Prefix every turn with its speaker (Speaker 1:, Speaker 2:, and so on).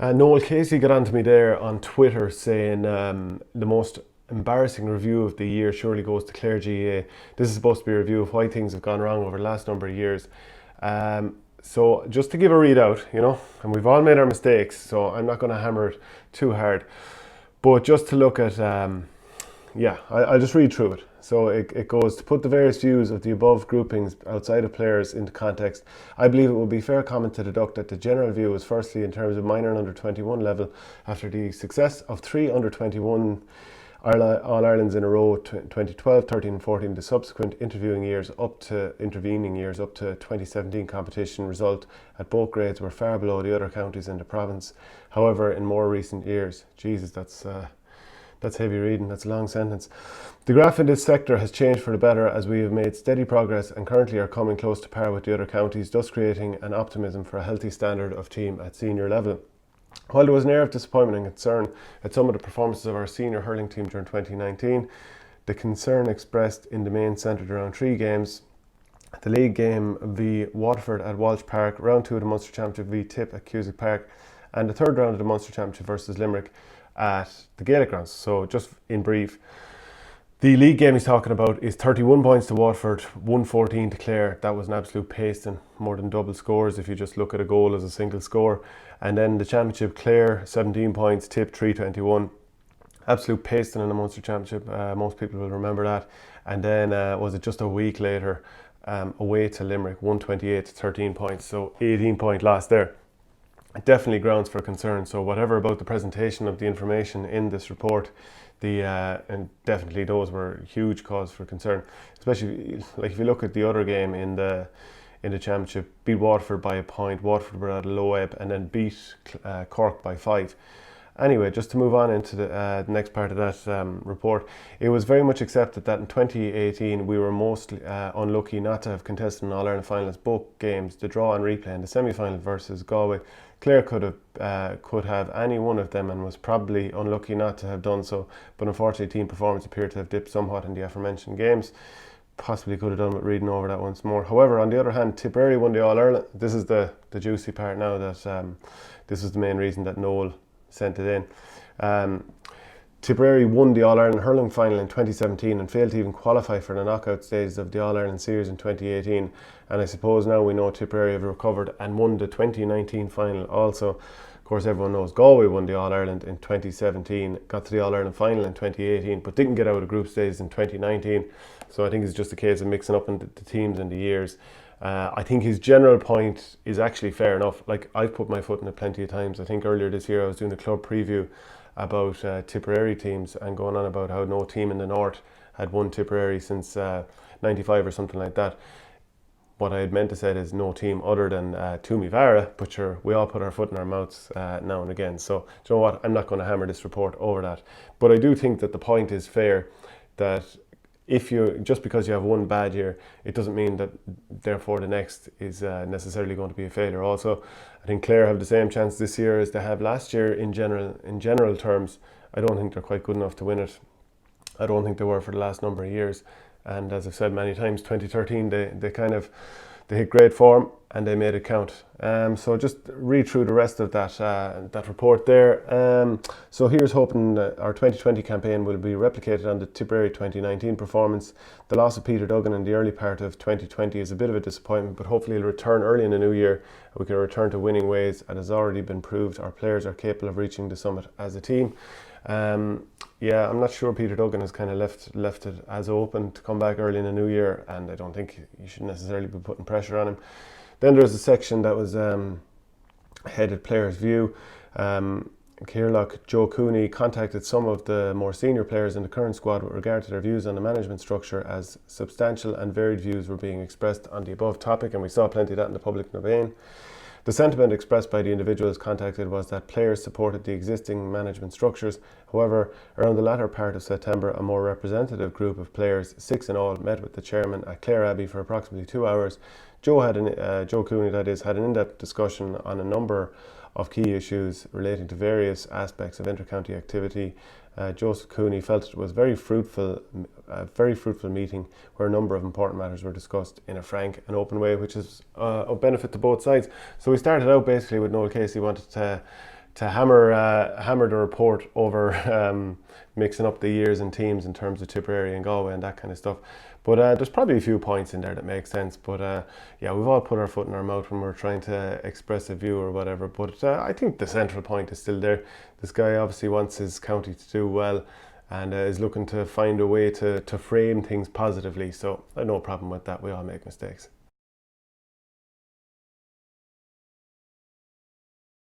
Speaker 1: Noel Casey got onto me there on Twitter saying the most embarrassing review of the year surely goes to Clare GA. This is supposed to be a review of why things have gone wrong over the last number of years. So just to give a readout, and we've all made our mistakes, so I'm not going to hammer it too hard. But just to look at, I'll just read through it. So it goes to put the various views of the above groupings outside of players into context. I believe it would be fair comment to deduct that the general view is firstly in terms of minor and under 21 level after the success of 3 under 21 All-Irelands in a row, 2012, 13 and 14, the subsequent intervening years up to 2017 competition result at both grades were far below the other counties in the province. However, in more recent years, Jesus, that's heavy reading, that's a long sentence. The graph in this sector has changed for the better as we have made steady progress and currently are coming close to par with the other counties, thus creating an optimism for a healthy standard of team at senior level. While there was an air of disappointment and concern at some of the performances of our senior hurling team during 2019, the concern expressed in the main centred around 3 games: the league game v Waterford at Walsh Park, round 2 of the Munster Championship v Tip at Cusack Park, and the third round of the Munster Championship versus Limerick at the Gaelic grounds. So just in brief, the league game he's talking about is 31 points to Waterford, 114 to Clare. That was an absolute pasting, more than double scores if you just look at a goal as a single score. And then the championship, Clare 17 points, Tip 321. Absolute pasting in the Munster Championship, most people will remember that. And then was it just a week later, away to Limerick, 128 to 13 points, so 18-point loss there. Definitely grounds for concern. So whatever about the presentation of the information in this report, and definitely those were huge cause for concern, especially like if you look at the other game in the championship, beat Waterford by a point. Waterford were at a low ebb and then beat Cork by 5. Anyway, just to move on into the next part of that report, it was very much accepted that in 2018 we were mostly unlucky not to have contested an All-Ireland final as both games, the draw and replay in the semi-final versus Galway. Clare could have any one of them and was probably unlucky not to have done so, but unfortunately team performance appeared to have dipped somewhat in the aforementioned games. Possibly could have done with reading over that once more. However, on the other hand, Tipperary won the All-Ireland. This is the juicy part now, that this is the main reason that Noel sent it in. Tipperary won the All-Ireland hurling final in 2017 and failed to even qualify for the knockout stages of the All-Ireland series in 2018. And I suppose now we know Tipperary have recovered and won the 2019 final also. Of course, everyone knows Galway won the All-Ireland in 2017, got to the All-Ireland final in 2018, but didn't get out of group stages in 2019. So I think it's just a case of mixing up the teams and the years. I think his general point is actually fair enough. Like, I've put my foot in it plenty of times. I think earlier this year I was doing a club preview about Tipperary teams and going on about how no team in the north had won Tipperary since 95 or something like that. What I had meant to say is no team other than Toomey Vara, but sure, we all put our foot in our mouths now and again. So, do you know what? I'm not going to hammer this report over that. But I do think that the point is fair, that just because you have one bad year, it doesn't mean that therefore the next is necessarily going to be a failure. Also, I think Clare have the same chance this year as they have last year in general terms. I don't think they're quite good enough to win it. I don't think they were for the last number of years. And as I've said many times, 2013 they hit great form and they made it count. So just read through the rest of that report there. So here's hoping that our 2020 campaign will be replicated on the Tipperary 2019 performance. The loss of Peter Duggan in the early part of 2020 is a bit of a disappointment, but hopefully he'll return early in the new year and we can return to winning ways. It has already been proved our players are capable of reaching the summit as a team. I'm not sure Peter Duggan has kind of left it as open to come back early in the new year, and I don't think you should necessarily be putting pressure on him. Then there's a section that was headed Players' View. Kirloch Joe Cooney contacted some of the more senior players in the current squad with regard to their views on the management structure, as substantial and varied views were being expressed on the above topic, and we saw plenty of that in the public domain. The sentiment expressed by the individuals contacted was that players supported the existing management structures. However, around the latter part of September, a more representative group of players, 6 in all, met with the chairman at Clare Abbey for approximately 2 hours. Joe Cooney, that is, had an in-depth discussion on a number of key issues relating to various aspects of inter-county activity. Joseph Cooney felt it was a very fruitful meeting where a number of important matters were discussed in a frank and open way, which is of benefit to both sides. So we started out basically with Noel Casey wanted hammer the report over mixing up the years and teams in terms of Tipperary and Galway and that kind of stuff. But there's probably a few points in there that make sense. But yeah, we've all put our foot in our mouth when we're trying to express a view or whatever. But I think the central point is still there. This guy obviously wants his county to do well and is looking to find a way to frame things positively. So I have no problem with that. We all make mistakes.